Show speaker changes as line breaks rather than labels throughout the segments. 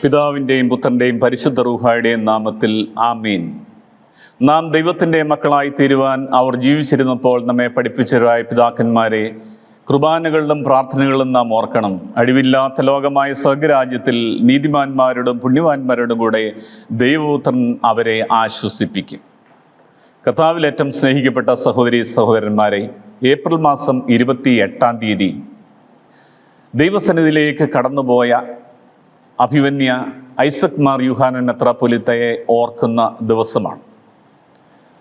പിതാവിൻ്റെയും പുത്രൻ്റെയും പരിശുദ്ധ റൂഹായുടെയും നാമത്തിൽ ആമീൻ. നാം ദൈവത്തിൻ്റെ മക്കളായി തീരുവാൻ അവർ ജീവിച്ചിരുന്നപ്പോൾ നമ്മെ പഠിപ്പിച്ചവരായ പിതാക്കന്മാരെ കുർബാനകളിലും പ്രാർത്ഥനകളിലും നാം ഓർക്കണം. അഴിവില്ലാത്ത ലോകമായ സ്വർഗരാജ്യത്തിൽ നീതിമാന്മാരോടും പുണ്യവാന്മാരോടും കൂടെ ദൈവപുത്രൻ അവരെ ആശ്വസിപ്പിക്കും. കർത്താവിൽ ഏറ്റവും സ്നേഹിക്കപ്പെട്ട സഹോദരീ സഹോദരന്മാരെ, ഏപ്രിൽ മാസം 28 ദൈവസന്നിധിയിലേക്ക് കടന്നുപോയ അഭിവന്യ ഐസക് മാർ യൂഹാനൻ മെത്രാപ്പൊലീത്തയെ ഓർക്കുന്ന ദിവസമാണ്.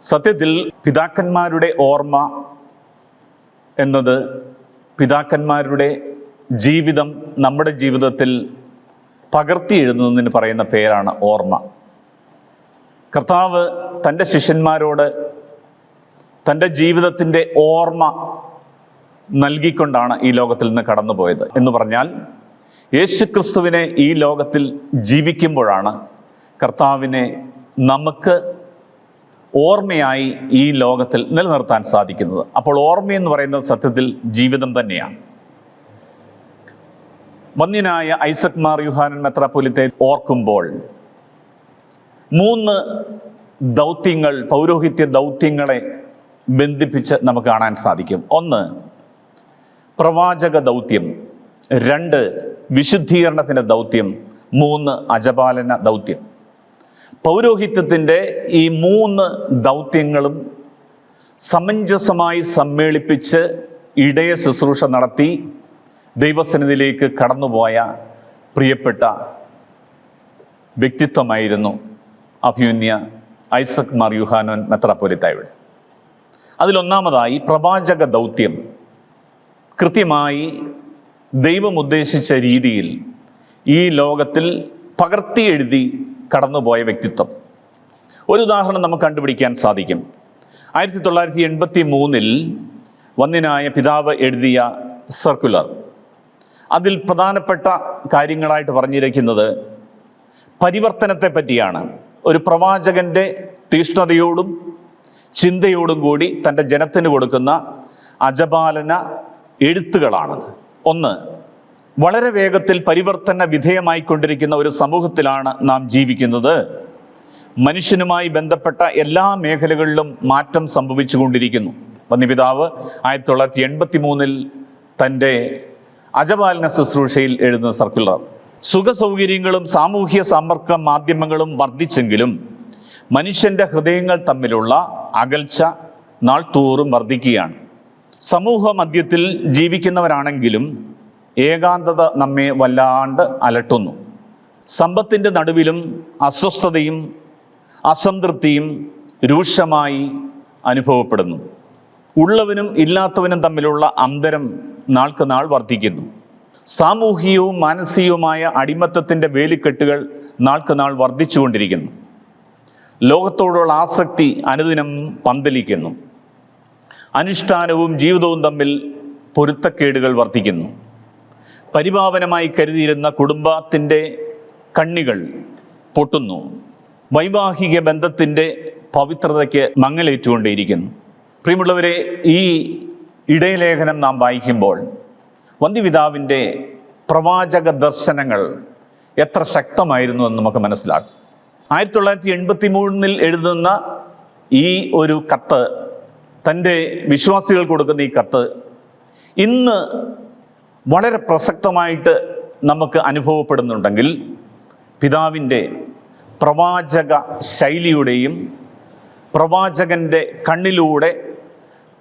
സത്യത്തിൽ പിതാക്കന്മാരുടെ ഓർമ്മ എന്നത് പിതാക്കന്മാരുടെ ജീവിതം നമ്മുടെ ജീവിതത്തിൽ പകർത്തി എഴുതുന്നതിന് പറയുന്ന പേരാണ് ഓർമ്മ. കർത്താവ് തൻ്റെ ശിഷ്യന്മാരോട് തൻ്റെ ജീവിതത്തിൻ്റെ ഓർമ്മ നൽകിക്കൊണ്ടാണ് ഈ ലോകത്തിൽ നിന്ന് കടന്നുപോയത്. എന്ന് പറഞ്ഞാൽ യേശുക്രിസ്തുവിനെ ഈ ലോകത്തിൽ ജീവിക്കുമ്പോഴാണ് കർത്താവിനെ നമുക്ക് ഓർമ്മയായി ഈ ലോകത്തിൽ നിലനിർത്താൻ സാധിക്കുന്നത്. അപ്പോൾ ഓർമ്മയെന്ന് പറയുന്നത് സത്യത്തിൽ ജീവിതം തന്നെയാണ്. വന്യനായ ഐസക് മാർ യൂഹാനൻ മെത്രാപ്പൊലീത്തയെ ഓർക്കുമ്പോൾ 3 ദൗത്യങ്ങൾ, പൗരോഹിത്യ ദൗത്യങ്ങളെ ബന്ധിപ്പിച്ച് നമുക്ക് കാണാൻ സാധിക്കും. 1 പ്രവാചക ദൗത്യം, 2 വിശുദ്ധീകരണത്തിൻ്റെ ദൗത്യം, 3 അജപാലന ദൗത്യം. പൗരോഹിത്യത്തിൻ്റെ ഈ 3 ദൗത്യങ്ങളും സമഞ്ജസമായി സമ്മേളിപ്പിച്ച് ഇടയ ശുശ്രൂഷ നടത്തി ദൈവസന്നിധിയിലേക്ക് കടന്നുപോയ പ്രിയപ്പെട്ട വ്യക്തിത്വമായിരുന്നു അഭിമന്യ ഐസക് മാർ യൂഹാനൻ മെത്രാപ്പൊലീത്തയുടെ. അതിലൊന്നാമതായി പ്രവാചക ദൗത്യം കൃത്യമായി ദൈവം ഉദ്ദേശിച്ച രീതിയിൽ ഈ ലോകത്തിൽ പകർത്തി എഴുതി കടന്നുപോയ വ്യക്തിത്വം. ഒരു ഉദാഹരണം നമുക്ക് കണ്ടുപിടിക്കാൻ സാധിക്കും. 1983 വന്യനായ പിതാവ് എഴുതിയ സർക്കുലർ. അതിൽ പ്രധാനപ്പെട്ട കാര്യങ്ങളായിട്ട് പറഞ്ഞിരിക്കുന്നത് പരിവർത്തനത്തെ പറ്റിയാണ്. ഒരു പ്രവാചകൻ്റെ തീഷ്ണതയോടും ചിന്തയോടും കൂടി തൻ്റെ ജനത്തിന് കൊടുക്കുന്ന അജപാലന എഴുത്തുകളാണത്. 1, വളരെ വേഗത്തിൽ പരിവർത്തന വിധേയമായിക്കൊണ്ടിരിക്കുന്ന ഒരു സമൂഹത്തിലാണ് നാം ജീവിക്കുന്നത്. മനുഷ്യനുമായി ബന്ധപ്പെട്ട എല്ലാ മേഖലകളിലും മാറ്റം സംഭവിച്ചുകൊണ്ടിരിക്കുന്നു. വന്യപിതാവ് 1983 തൻ്റെ അജപാലന ശുശ്രൂഷയിൽ എഴുതുന്ന സർക്കുലർ. സുഖസൗകര്യങ്ങളും സാമൂഹ്യ സമ്പർക്ക മാധ്യമങ്ങളും വർദ്ധിച്ചെങ്കിലും മനുഷ്യൻ്റെ ഹൃദയങ്ങൾ തമ്മിലുള്ള അകൽച്ച നാൾതോറും വർദ്ധിക്കുകയാണ്. സമൂഹ മധ്യത്തിൽ ജീവിക്കുന്നവരാണെങ്കിലും ഏകാന്തത നമ്മെ വല്ലാണ്ട് അലട്ടുന്നു. സമ്പത്തിൻ്റെ നടുവിലും അസ്വസ്ഥതയും അസംതൃപ്തിയും രൂക്ഷമായി അനുഭവപ്പെടുന്നു. ഉള്ളവനും ഇല്ലാത്തവനും തമ്മിലുള്ള അന്തരം നാൾക്ക് നാൾ വർദ്ധിക്കുന്നു. സാമൂഹികവും മാനസികവുമായ അടിമത്തത്തിൻ്റെ വേലിക്കെട്ടുകൾ നാൾക്ക് നാൾ വർദ്ധിച്ചുകൊണ്ടിരിക്കുന്നു. ലോകത്തോടുള്ള ആസക്തി അനുദിനം പന്തലിക്കുന്നു. അനുഷ്ഠാനവും ജീവിതവും തമ്മിൽ പൊരുത്തക്കേടുകൾ വർദ്ധിക്കുന്നു. പരിപാവനമായി കരുതിയിരുന്ന കുടുംബത്തിൻ്റെ കണ്ണികൾ പൊട്ടുന്നു. വൈവാഹിക ബന്ധത്തിൻ്റെ പവിത്രതയ്ക്ക് മങ്ങലേറ്റുകൊണ്ടേയിരിക്കുന്നു. പ്രിയമുള്ളവരെ, ഈ ഇടയലേഖനം നാം വായിക്കുമ്പോൾ വന്യപിതാവിൻ്റെ പ്രവാചക ദർശനങ്ങൾ എത്ര ശക്തമായിരുന്നു എന്ന് നമുക്ക് മനസ്സിലാക്കും. 1983 എഴുതുന്ന ഈ ഒരു കത്ത്, തൻ്റെ വിശ്വാസികൾക്ക് കൊടുക്കുന്ന ഈ കത്ത് ഇന്ന് വളരെ പ്രസക്തമായിട്ട് നമുക്ക് അനുഭവപ്പെടുന്നുണ്ടെങ്കിൽ പിതാവിൻ്റെ പ്രവാചക ശൈലിയുടെയും പ്രവാചകൻ്റെ കണ്ണിലൂടെ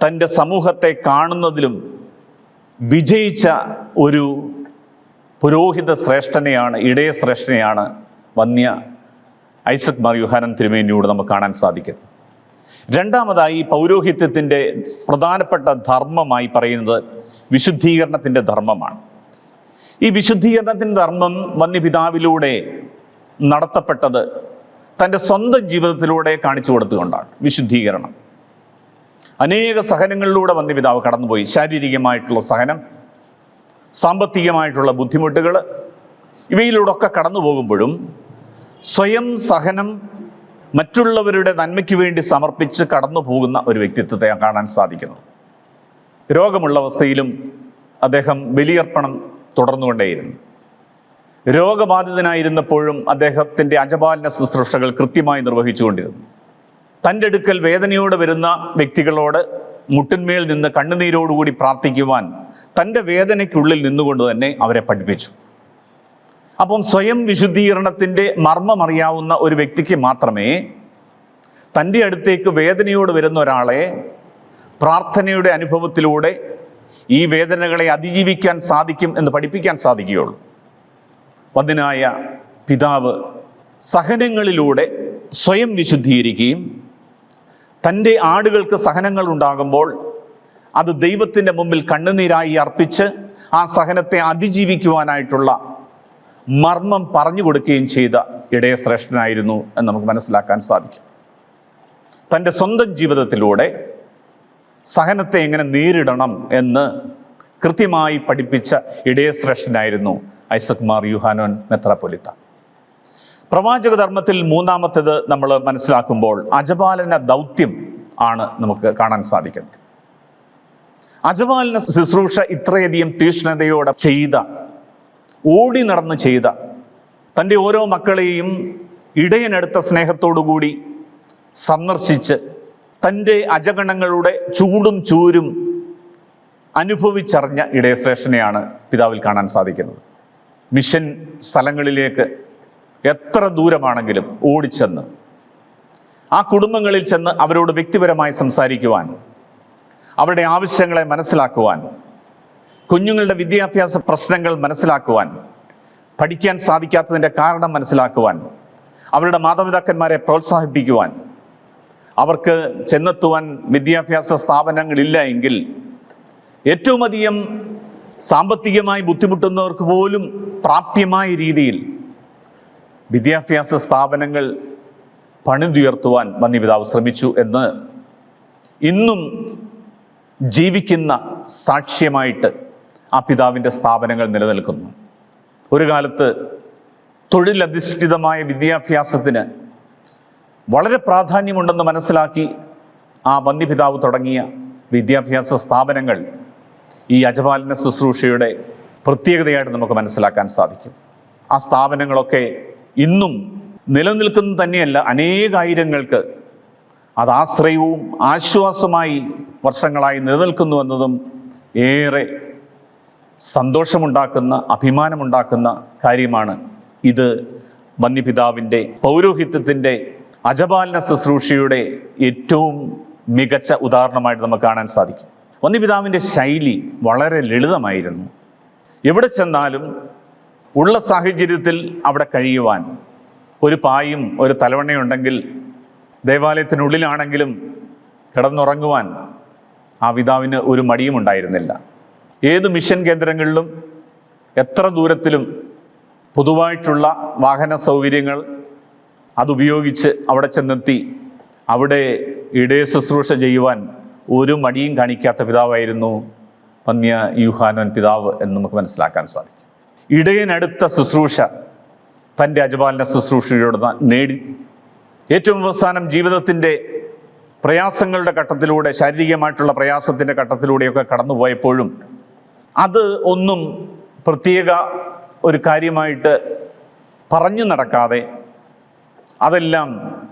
തൻ്റെ സമൂഹത്തെ കാണുന്നതിലും വിജയിച്ച ഒരു പുരോഹിത ശ്രേഷ്ഠനെയാണ്, ഇടയ ശ്രേഷ്ഠനെയാണ് വന്യ ഐസക് മാർ യൂഹാനൻ തിരുമേനിയോട് നമുക്ക് കാണാൻ സാധിക്കുന്നത്. രണ്ടാമതായി പൗരോഹിത്യത്തിൻ്റെ പ്രധാനപ്പെട്ട ധർമ്മമായി പറയുന്നത് വിശുദ്ധീകരണത്തിൻ്റെ ധർമ്മമാണ്. ഈ വിശുദ്ധീകരണത്തിൻ്റെ ധർമ്മം വന്യപിതാവിലൂടെ നടത്തപ്പെട്ടത് തൻ്റെ സ്വന്തം ജീവിതത്തിലൂടെ കാണിച്ചു കൊടുത്തുകൊണ്ടാണ്. വിശുദ്ധീകരണം അനേക സഹനങ്ങളിലൂടെ വന്യപിതാവ് കടന്നുപോയി. ശാരീരികമായിട്ടുള്ള സഹനം, സാമ്പത്തികമായിട്ടുള്ള ബുദ്ധിമുട്ടുകൾ, ഇവയിലൂടെയൊക്കെ കടന്നു പോകുമ്പോഴും സ്വയം സഹനം മറ്റുള്ളവരുടെ നന്മയ്ക്ക് വേണ്ടി സമർപ്പിച്ച് കടന്നു പോകുന്ന ഒരു വ്യക്തിത്വത്തെ കാണാൻ സാധിക്കുന്നു. രോഗമുള്ള അവസ്ഥയിലും അദ്ദേഹം ബലിയർപ്പണം തുടർന്നുകൊണ്ടേയിരുന്നു. രോഗബാധിതനായിരുന്നപ്പോഴും അദ്ദേഹത്തിൻ്റെ അജപാലന ശുശ്രൂഷകൾ കൃത്യമായി നിർവഹിച്ചുകൊണ്ടിരുന്നു. തൻ്റെ അടുക്കൽ വേദനയോടെ വരുന്ന വ്യക്തികളോട് മുട്ടിന്മേൽ നിന്ന് കണ്ണുനീരോടുകൂടി പ്രാർത്ഥിക്കുവാൻ തൻ്റെ വേദനയ്ക്കുള്ളിൽ നിന്നുകൊണ്ട് തന്നെ അവരെ പഠിപ്പിച്ചു. അപ്പം സ്വയം വിശുദ്ധീകരണത്തിൻ്റെ മർമ്മമറിയാവുന്ന ഒരു വ്യക്തിക്ക് മാത്രമേ തൻ്റെ അടുത്തേക്ക് വേദനയോട് വരുന്ന ഒരാളെ പ്രാർത്ഥനയുടെ അനുഭവത്തിലൂടെ ഈ വേദനകളെ അതിജീവിക്കാൻ സാധിക്കും എന്ന് പഠിപ്പിക്കാൻ സാധിക്കുകയുള്ളൂ. വന്ദ്യനായ പിതാവ് സഹനങ്ങളിലൂടെ സ്വയം വിശുദ്ധീകരിക്കുകയും തൻ്റെ ആടുകൾക്ക് സഹനങ്ങൾ ഉണ്ടാകുമ്പോൾ അത് ദൈവത്തിൻ്റെ മുമ്പിൽ കണ്ണുനീരായി അർപ്പിച്ച് ആ സഹനത്തെ അതിജീവിക്കുവാനായിട്ടുള്ള മർമ്മം പറഞ്ഞു കൊടുക്കുകയും ചെയ്ത ഇടയശ്രേഷ്ഠനായിരുന്നു എന്ന് നമുക്ക് മനസ്സിലാക്കാൻ സാധിക്കും. തൻ്റെ സ്വന്തം ജീവിതത്തിലൂടെ സഹനത്തെ എങ്ങനെ നേരിടണം എന്ന് കൃത്യമായി പഠിപ്പിച്ച ഇടയശ്രേഷ്ഠനായിരുന്നു ഐസക് മാർ യൂഹാനോൻ മെത്രാപ്പൊലീത്ത. പ്രവാചക ധർമ്മത്തിൽ മൂന്നാമത്തേത് നമ്മൾ മനസ്സിലാക്കുമ്പോൾ അജപാലന ദൗത്യം ആണ് നമുക്ക് കാണാൻ സാധിക്കുന്നത്. അജപാലന ശുശ്രൂഷ ഇത്രയധികം തീക്ഷ്ണതയോടെ ചെയ്ത, ഓടി നടന്ന് ചെയ്ത, തൻ്റെ ഓരോ മക്കളെയും ഇടയനെടുത്ത സ്നേഹത്തോടുകൂടി സന്ദർശിച്ച് തൻ്റെ അജഗണങ്ങളുടെ ചൂടും ചൂരും അനുഭവിച്ചറിഞ്ഞ ഇടയശ്രേഷ്ഠനെയാണ് പിതാവിൽ കാണാൻ സാധിക്കുന്നത്. മിഷൻ സ്ഥലങ്ങളിലേക്ക് എത്ര ദൂരമാണെങ്കിലും ഓടിച്ചെന്ന് ആ കുടുംബങ്ങളിൽ ചെന്ന് അവരോട് വ്യക്തിപരമായി സംസാരിക്കുവാൻ, അവരുടെ ആവശ്യങ്ങളെ മനസ്സിലാക്കുവാൻ, കുഞ്ഞുങ്ങളുടെ വിദ്യാഭ്യാസ പ്രശ്നങ്ങൾ മനസ്സിലാക്കുവാൻ, പഠിക്കാൻ സാധിക്കാത്തതിൻ്റെ കാരണം മനസ്സിലാക്കുവാൻ, അവരുടെ മാതാപിതാക്കന്മാരെ പ്രോത്സാഹിപ്പിക്കുവാൻ, അവർക്ക് ചെന്നെത്തുവാൻ വിദ്യാഭ്യാസ സ്ഥാപനങ്ങളില്ല എങ്കിൽ ഏറ്റവും അധികം സാമ്പത്തികമായി ബുദ്ധിമുട്ടുന്നവർക്ക് പോലും പ്രാപ്യമായ രീതിയിൽ വിദ്യാഭ്യാസ സ്ഥാപനങ്ങൾ പണിതുയർത്തുവാൻ വന്യപിതാവ് ശ്രമിച്ചു എന്ന് ഇന്നും ജീവിക്കുന്ന സാക്ഷ്യമായിട്ട് ആ പിതാവിൻ്റെ സ്ഥാപനങ്ങൾ നിലനിൽക്കുന്നു. ഒരു കാലത്ത് തൊഴിലധിഷ്ഠിതമായ വിദ്യാഭ്യാസത്തിന് വളരെ പ്രാധാന്യമുണ്ടെന്ന് മനസ്സിലാക്കി ആ വന്യപിതാവ് തുടങ്ങിയ വിദ്യാഭ്യാസ സ്ഥാപനങ്ങൾ ഈ അജപാലന ശുശ്രൂഷയുടെ പ്രത്യേകതയായിട്ട് നമുക്ക് മനസ്സിലാക്കാൻ സാധിക്കും. ആ സ്ഥാപനങ്ങളൊക്കെ ഇന്നും നിലനിൽക്കുന്നത് തന്നെയല്ല, അനേകായിരങ്ങൾക്ക് അത് ആശ്രയവും ആശ്വാസമായി വർഷങ്ങളായി നിലനിൽക്കുന്നു എന്നതും ഏറെ സന്തോഷമുണ്ടാക്കുന്ന, അഭിമാനമുണ്ടാക്കുന്ന കാര്യമാണ്. ഇത് വന്യപിതാവിൻ്റെ പൗരോഹിത്യത്തിൻ്റെ അജപാലന ശുശ്രൂഷയുടെ ഏറ്റവും മികച്ച ഉദാഹരണമായിട്ട് നമുക്ക് കാണാൻ സാധിക്കും. വന്യപിതാവിൻ്റെ ശൈലി വളരെ ലളിതമായിരുന്നു. എവിടെ ചെന്നാലും ഉള്ള സാഹചര്യത്തിൽ അവിടെ കഴിയുവാൻ ഒരു പായും ഒരു തലവണയുണ്ടെങ്കിൽ ദേവാലയത്തിനുള്ളിലാണെങ്കിലും കിടന്നുറങ്ങുവാൻ ആ പിതാവിന് ഒരു മടിയും ഉണ്ടായിരുന്നില്ല. ഏത് മിഷൻ കേന്ദ്രങ്ങളിലും എത്ര ദൂരത്തിലും പൊതുവായിട്ടുള്ള വാഹന സൗകര്യങ്ങൾ അതുപയോഗിച്ച് അവിടെ ചെന്നെത്തി അവിടെ ഇടയ ശുശ്രൂഷ ചെയ്യുവാൻ ഒരു മടിയും കാണിക്കാത്ത പിതാവായിരുന്നു വന്യ യൂഹാനോൻ പിതാവ് എന്ന് നമുക്ക് മനസ്സിലാക്കാൻ സാധിക്കും. ഇടയനടുത്ത ശുശ്രൂഷ തൻ്റെ അജപാലന ശുശ്രൂഷയോട് നേടി ഏറ്റവും അവസാനം ജീവിതത്തിൻ്റെ പ്രയാസങ്ങളുടെ ഘട്ടത്തിലൂടെ, ശാരീരികമായിട്ടുള്ള പ്രയാസത്തിൻ്റെ ഘട്ടത്തിലൂടെയൊക്കെ കടന്നുപോയപ്പോഴും അത് ഒന്നും പ്രത്യേക ഒരു കാര്യമായിട്ട് പറഞ്ഞു നടക്കാതെ അതെല്ലാം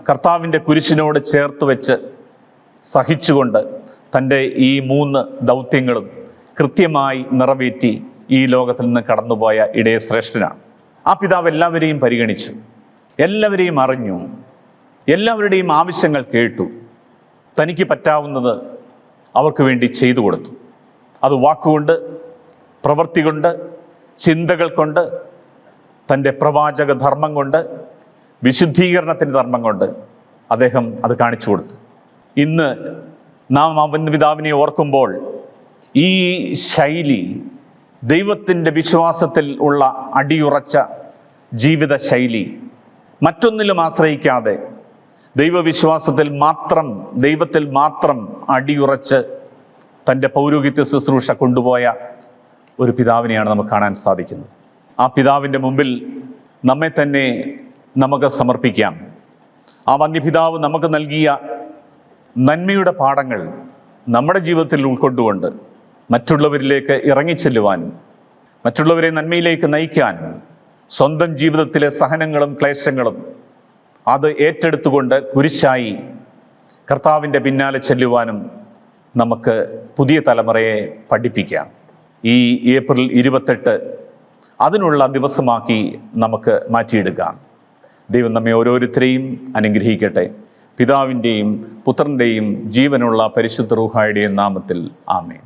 കർത്താവിൻ്റെ കുരിശിനോട് ചേർത്ത് വെച്ച് സഹിച്ചുകൊണ്ട് തൻ്റെ ഈ 3 ദൗത്യങ്ങളും കൃത്യമായി നിറവേറ്റി ഈ ലോകത്തിൽ നിന്ന് കടന്നുപോയ ഇടയശ്രേഷ്ഠനാണ്. ആ പിതാവ് എല്ലാവരെയും പരിഗണിച്ചു, എല്ലാവരെയും അറിഞ്ഞു, എല്ലാവരുടെയും ആവശ്യങ്ങൾ കേട്ടു, തനിക്ക് പറ്റാവുന്നത് അവർക്ക് വേണ്ടി ചെയ്തു കൊടുത്തു. അത് വാക്കുകൊണ്ട്, പ്രവൃത്തി കൊണ്ട്, ചിന്തകൾ കൊണ്ട്, തൻ്റെ പ്രവാചക ധർമ്മം കൊണ്ട്, വിശുദ്ധീകരണത്തിൻ്റെ ധർമ്മം കൊണ്ട് അദ്ദേഹം അത് കാണിച്ചു കൊടുത്തു. ഇന്ന് നാം അവൻ്റെ പിതാവിനെ ഓർക്കുമ്പോൾ ഈ ശൈലി, ദൈവത്തിൻ്റെ വിശ്വാസത്തിൽ ഉള്ള അടിയുറച്ച ജീവിത ശൈലി, മറ്റൊന്നിലും ആശ്രയിക്കാതെ ദൈവവിശ്വാസത്തിൽ മാത്രം, ദൈവത്തിൽ മാത്രം അടിയുറച്ച് തൻ്റെ പൗരോഹിത്യ ശുശ്രൂഷ കൊണ്ടുപോയ ഒരു പിതാവിനെയാണ് നമുക്ക് കാണാൻ സാധിക്കുന്നത്. ആ പിതാവിൻ്റെ മുമ്പിൽ നമ്മെ തന്നെ നമുക്ക് സമർപ്പിക്കാം. ആ വന്യപിതാവ് നമുക്ക് നൽകിയ നന്മയുടെ പാഠങ്ങൾ നമ്മുടെ ജീവിതത്തിൽ ഉൾക്കൊണ്ടുകൊണ്ട് മറ്റുള്ളവരിലേക്ക് ഇറങ്ങിച്ചെല്ലുവാനും, മറ്റുള്ളവരെ നന്മയിലേക്ക് നയിക്കാനും, സ്വന്തം ജീവിതത്തിലെ സഹനങ്ങളും ക്ലേശങ്ങളും അത് ഏറ്റെടുത്തുകൊണ്ട് കുരിശായി കർത്താവിൻ്റെ പിന്നാലെ ചെല്ലുവാനും നമുക്ക് പുതിയ തലമുറയെ പഠിപ്പിക്കാം. ഈ ഏപ്രിൽ 28 അതിനുള്ള ദിവസമാക്കി നമുക്ക് മാറ്റിയെടുക്കാം. ദൈവം നമ്മെ ഓരോരുത്തരെയും അനുഗ്രഹിക്കട്ടെ. പിതാവിൻ്റെയും പുത്രൻ്റെയും ജീവനുള്ള പരിശുദ്ധ റൂഹായുടെയും നാമത്തിൽ ആമേൻ.